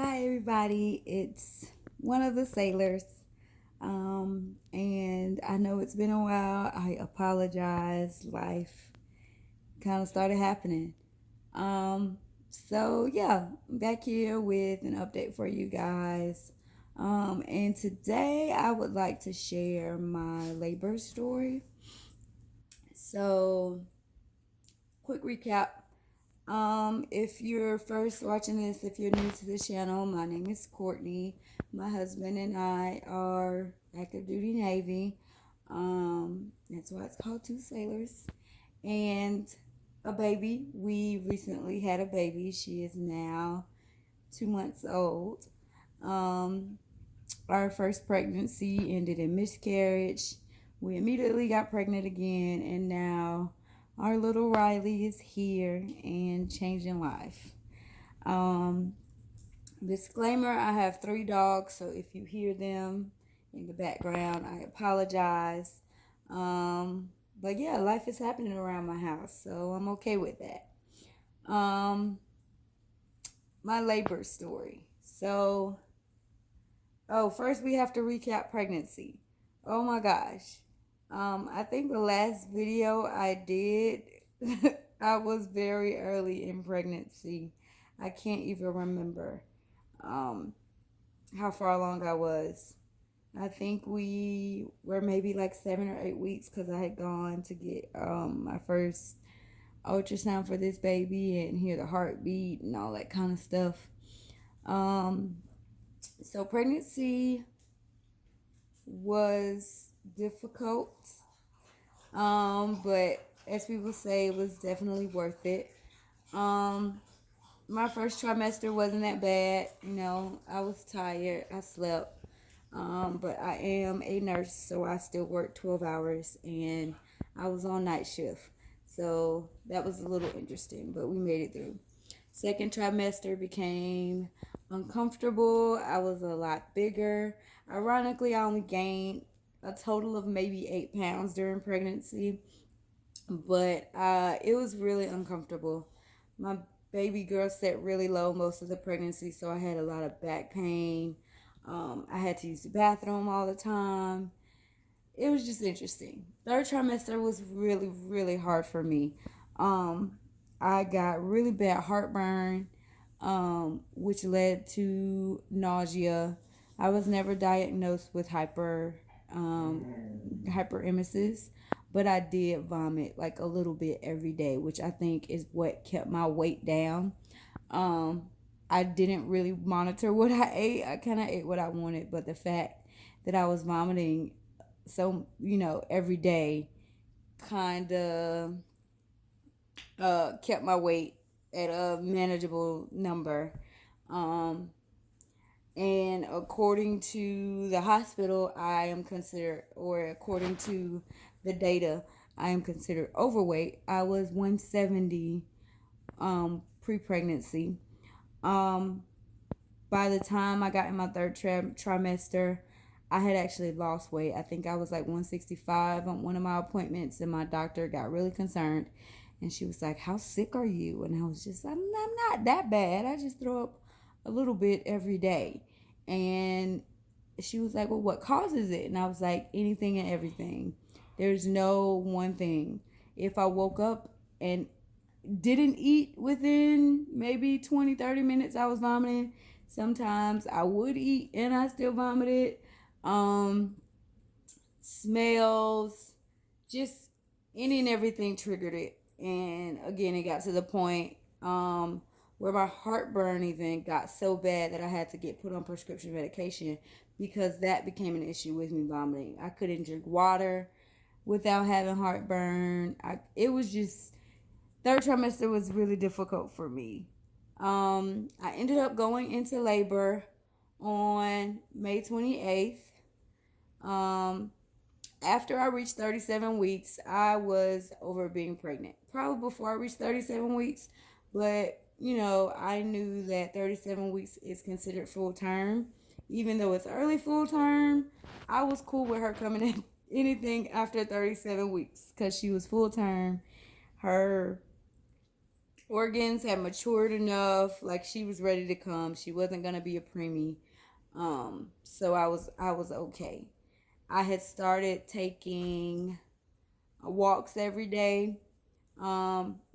Hi, everybody. It's one of the sailors. And I know it's been a while. I apologize. Life kind of started happening. Yeah, I'm back here with an update for you guys. And today I would like to share my labor story. So, quick recap. If you're first watching this, if you're new to the channel, my name is Courtney. My husband and I are active duty Navy. That's why it's called Two Sailors. And a baby. We recently had a baby. She is now 2 months old. Um, our first pregnancy ended in miscarriage. We immediately got pregnant again, and now our little Ryleigh is here and changing life. Um, Disclaimer, I have 3 dogs, so if you hear them in the background, I apologize. But yeah, life is happening around my house, so I'm okay with that. My labor story. First we have to recap pregnancy. Oh my gosh. I think the last video I did, I was very early in pregnancy. I can't even remember um, how far along I was. I think we were maybe like 7 or 8 weeks because I had gone to get my first ultrasound for this baby and hear the heartbeat and all that kind of stuff. So pregnancy was difficult, but as people say, it was definitely worth it. My first trimester wasn't that bad. I was tired. I slept. But I am a nurse, so I still work 12 hours, and I was on night shift. So that was a little interesting, but we made it through. Second trimester became uncomfortable. I was a lot bigger. Ironically, I only gained a total of maybe 8 pounds during pregnancy, but it was really uncomfortable. My baby girl sat really low most of the pregnancy, so I had a lot of back pain. I had to use the bathroom all the time. It was just interesting. Third trimester was really, really hard for me. Um, I got really bad heartburn, which led to nausea. I was never diagnosed with hyperemesis, but I did vomit like a little bit every day, which I think is what kept my weight down. Um, I didn't really monitor what I ate. I kind of ate what I wanted, but the fact that I was vomiting every day kind of kept my weight at a manageable number. Um, and according to the hospital, I am considered, or according to the data, I am considered overweight. I was 170 pre-pregnancy. Um, by the time I got in my third trimester, I had actually lost weight. I think I was like 165 on one of my appointments, and my doctor got really concerned. And she was like, "How sick are you?" And I was just, I'm not that bad. I just throw up a little bit every day. And she was like, "Well, what causes it?" And I was like, "Anything and everything. There's no one thing. If I woke up and didn't eat within maybe 20, 30 minutes, I was vomiting. Sometimes I would eat and I still vomited. Um, Smells, just any and everything triggered it. And again, it got to the point where my heartburn even got so bad that I had to get put on prescription medication because that became an issue with me vomiting. I couldn't drink water without having heartburn. It was just, third trimester was really difficult for me. I ended up going into labor on May 28th. Um, After I reached 37 weeks, I was over being pregnant. Probably before I reached 37 weeks, but I knew that 37 weeks is considered full term. Even though it's early full term, I was cool with her coming in anything after 37 weeks because she was full term. Her organs had matured enough, like she was ready to come. She wasn't gonna be a preemie. So I was okay. I had started taking walks every day.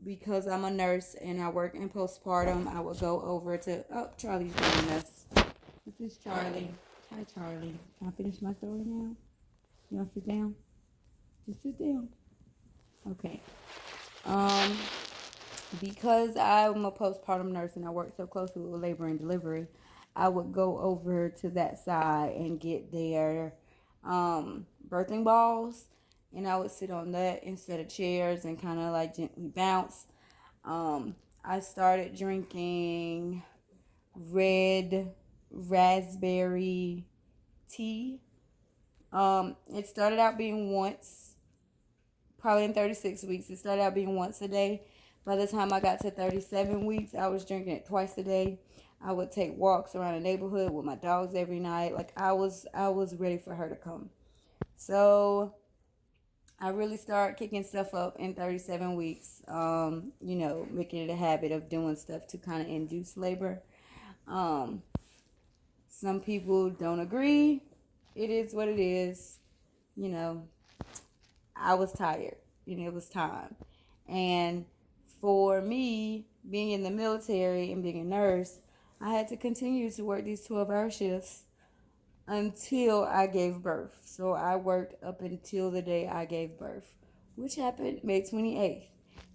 Because I'm a nurse and I work in postpartum, I would go over to, oh, Charlie's doing this. This is Charlie. Hi, Charlie. Can I finish my story now? You want to sit down? Just sit down. Okay. Um, because I'm a postpartum nurse and I work so closely with labor and delivery, I would go over to that side and get their birthing balls, and I would sit on that instead of chairs and kind of like gently bounce. I started drinking red raspberry tea. It started out being once, probably in 36 weeks. It started out being once a day. By the time I got to 37 weeks, I was drinking it twice a day. I would take walks around the neighborhood with my dogs every night. Like I was ready for her to come. So I really started kicking stuff up in 37 weeks. Making it a habit of doing stuff to kind of induce labor. Um, some people don't agree. It is what it is. You know, I was tired and it was time. And for me, being in the military and being a nurse, I had to continue to work these 12-hour shifts until I gave birth. So I worked up until the day I gave birth, which happened May 28th.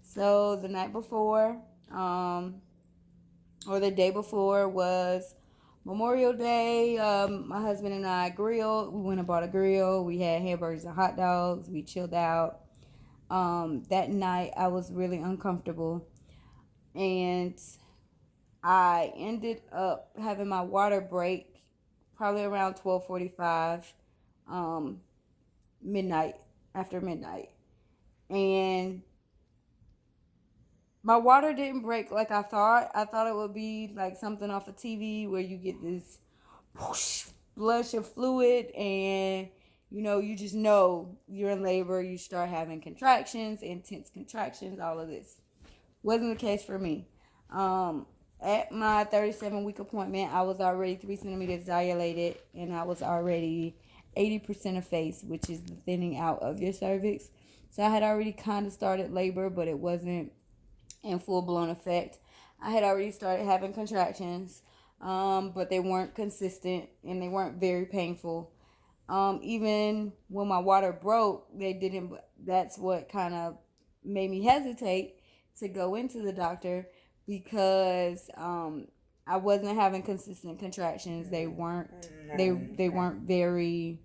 So the night before, or the day before, was Memorial Day. My husband and I grilled. We went and bought a grill. We had hamburgers and hot dogs. We chilled out. That night I was really uncomfortable, and I ended up having my water break probably around 12:45, um, midnight, after midnight. And my water didn't break like I thought. I thought it would be like something off of TV where you get this whoosh, blush of fluid, and you just know you're in labor. You start having contractions, intense contractions, all of this. Wasn't the case for me. Um, at my 37-week appointment, I was already 3 centimeters dilated, and I was already 80% effaced, which is the thinning out of your cervix. So I had already kind of started labor, but it wasn't in full blown effect. I had already started having contractions, but they weren't consistent and they weren't very painful. Even when my water broke, they didn't. That's what kind of made me hesitate to go into the doctor, because I wasn't having consistent contractions. They weren't very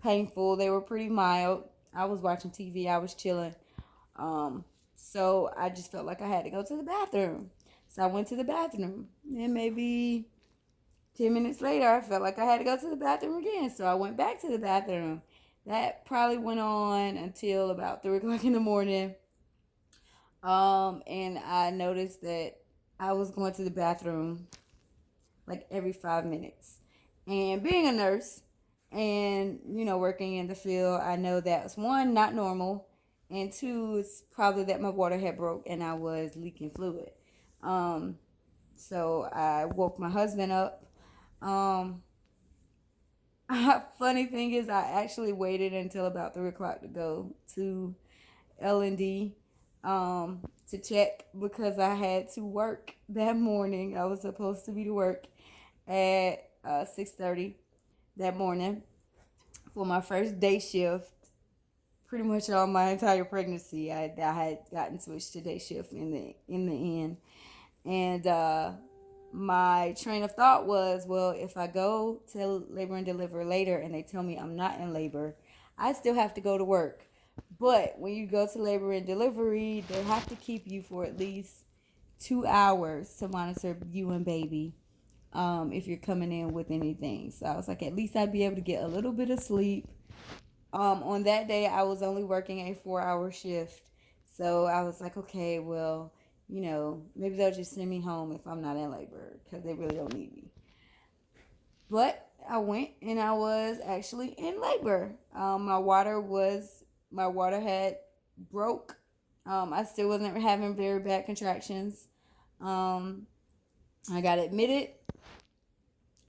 painful. They were pretty mild. I was watching TV. I was chilling. Um, so I just felt like I had to go to the bathroom. So I went to the bathroom, and maybe 10 minutes later, I felt like I had to go to the bathroom again. So I went back to the bathroom. That probably went on until about 3 o'clock in the morning. And I noticed that I was going to the bathroom like every 5 minutes. And being a nurse and, working in the field, I know that's one, not normal. And two, it's probably that my water had broke and I was leaking fluid. Um, so I woke my husband up. Um, Funny thing is, I actually waited until about 3 o'clock to go to L&D to check, because I had to work that morning. I was supposed to be to work at 6:30 that morning for my first day shift. Pretty much all my entire pregnancy, I had gotten switched to day shift in the end, and my train of thought was, well, if I go to labor and deliver later and they tell me I'm not in labor, I still have to go to work. But when you go to labor and delivery, they have to keep you for at least 2 hours to monitor you and baby, if you're coming in with anything. So I was like, at least I'd be able to get a little bit of sleep. On that day, I was only working a 4-hour shift. So I was like, okay, well, maybe they'll just send me home if I'm not in labor, because they really don't need me. But I went and I was actually in labor. My water had broke I still wasn't having very bad contractions. Um, I got admitted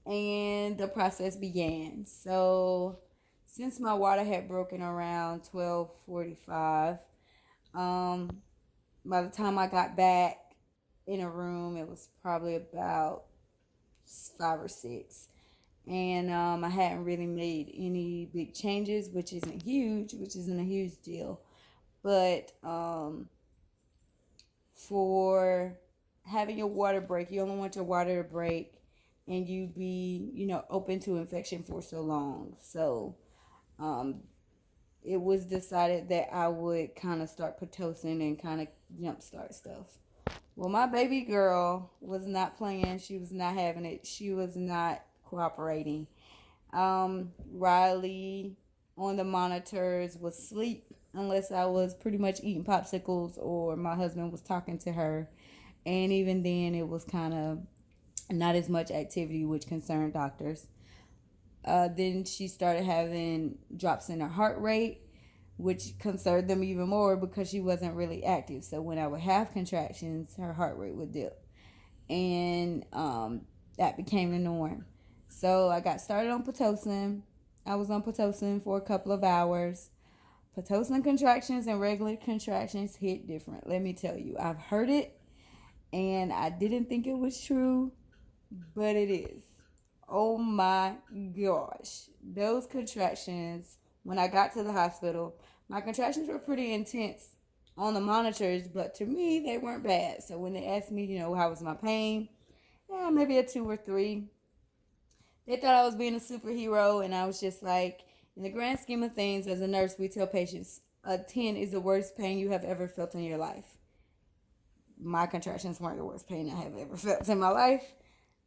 and the process began. So since my water had broken around 12:45, um, by the time I got back in a room, it was probably about 5 or 6. And I hadn't really made any big changes, which isn't a huge deal. But for having your water break, you only want your water to break and you be, open to infection for so long. So um, it was decided that I would kind of start Pitocin and kind of jumpstart stuff. Well, my baby girl was not playing. She was not having it. She was not cooperating. Ryleigh on the monitors was asleep unless I was pretty much eating popsicles or my husband was talking to her. And even then, it was kind of not as much activity, which concerned doctors. Then she started having drops in her heart rate, which concerned them even more because she wasn't really active. So when I would have contractions, her heart rate would dip. And that became the norm. So I got started on Pitocin. I was on Pitocin for a couple of hours. Pitocin contractions and regular contractions hit different. Let me tell you, I've heard it and I didn't think it was true, but it is. Oh my gosh. Those contractions, when I got to the hospital, my contractions were pretty intense on the monitors, but to me, they weren't bad. So when they asked me, how was my pain, maybe a 2 or 3. They thought I was being a superhero, and I was just like, in the grand scheme of things, as a nurse, we tell patients a 10 is the worst pain you have ever felt in your life. My contractions weren't the worst pain I have ever felt in my life.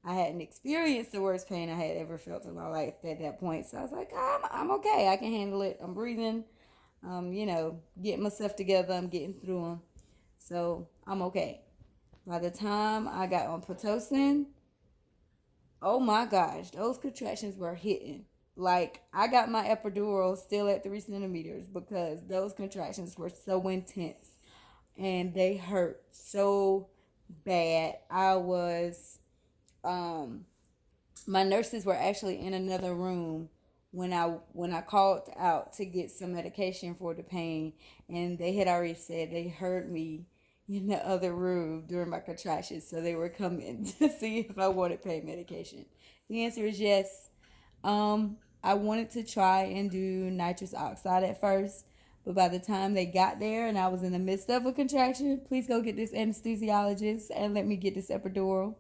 I hadn't experienced the worst pain I had ever felt in my life at that point. So I was like, I'm okay. I can handle it. I'm breathing. Getting myself together. I'm getting through them. So I'm okay. By the time I got on Pitocin, oh my gosh, those contractions were hitting. Like, I got my epidural still at 3 centimeters because those contractions were so intense and they hurt so bad. My nurses were actually in another room when I called out to get some medication for the pain, and they had already said they heard me in the other room during my contractions, so they were coming to see if I wanted pain medication. The answer is yes. I wanted to try and do nitrous oxide at first, but by the time they got there and I was in the midst of a contraction, please go get this anesthesiologist and let me get this epidural.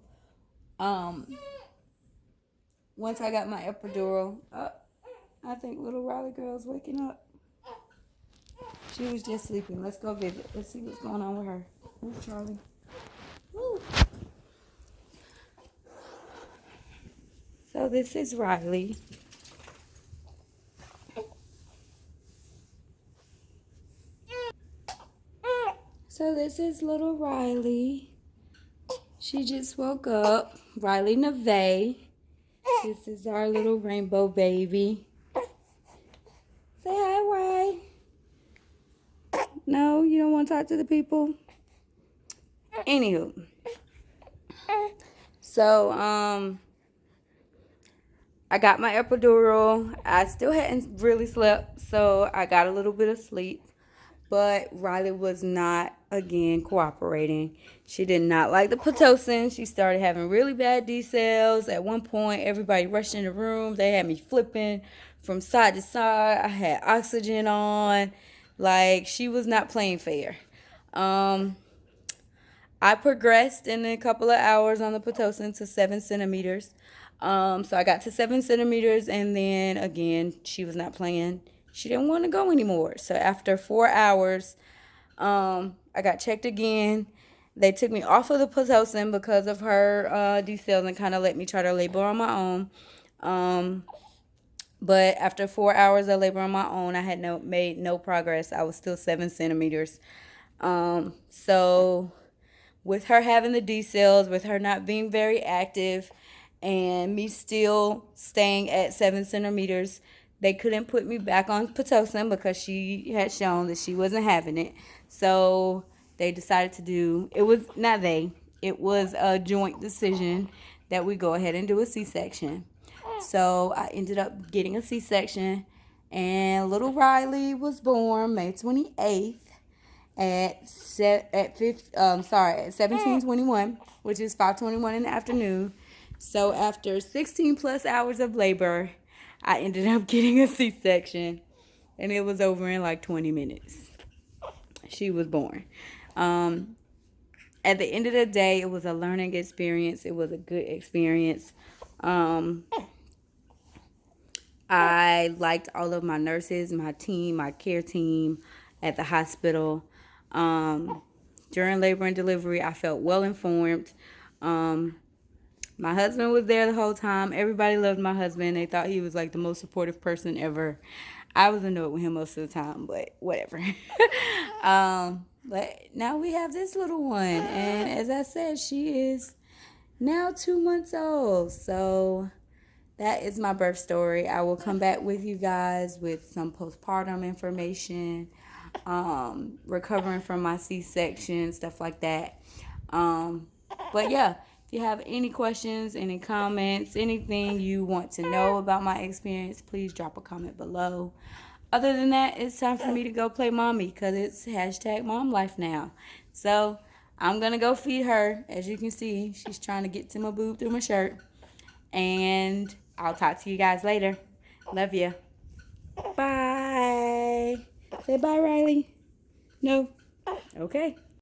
Once I got my epidural, I think little Ryleigh girl's waking up. She was just sleeping. Let's go visit. Let's see what's going on with her. Ooh, Charlie. Ooh. So this is Ryleigh. So this is little Ryleigh. She just woke up. Ryleigh Nevae. This is our little rainbow baby. Say hi, Ry. No, you don't want to talk to the people? Anywho. So, I got my epidural. I still hadn't really slept, so I got a little bit of sleep. But Ryleigh was not, again, cooperating. She did not like the Pitocin. She started having really bad decels. At one point, everybody rushed in the room. They had me flipping from side to side. I had oxygen on. Like, she was not playing fair. I progressed in a couple of hours on the Pitocin to 7 centimeters. So I got to 7 centimeters, and then, again, she was not playing. She didn't want to go anymore. So after 4 hours, I got checked again. They took me off of the Pitocin because of her decels and kind of let me try to labor on my own. But after 4 hours of labor on my own, I had made no progress. I was still 7 centimeters. So with her having the decels, with her not being very active, and me still staying at 7 centimeters, they couldn't put me back on Pitocin because she had shown that she wasn't having it. So they decided to do, it was not they, it was a joint decision that we go ahead and do a C-section. So I ended up getting a C-section, and little Ryleigh was born May 28th at 17:21, which is 5:21 in the afternoon. So after 16 plus hours of labor, I ended up getting a C-section, and it was over in like 20 minutes. She was born. At the end of the day, it was a learning experience. It was a good experience. I liked all of my nurses, my team, my care team at the hospital. During labor and delivery, I felt well informed. My husband was there the whole time. Everybody loved my husband. They thought he was like the most supportive person ever. I was annoyed with him most of the time, but whatever. But now we have this little one. And as I said, she is now 2 months old. So that is my birth story. I will come back with you guys with some postpartum information, recovering from my C-section, stuff like that. But yeah, if you have any questions, any comments, anything you want to know about my experience, please drop a comment below. Other than that, it's time for me to go play mommy because it's #momlife now. So I'm going to go feed her. As you can see, she's trying to get to my boob through my shirt. And I'll talk to you guys later. Love you. Bye. Say bye, Ryleigh. No. Okay.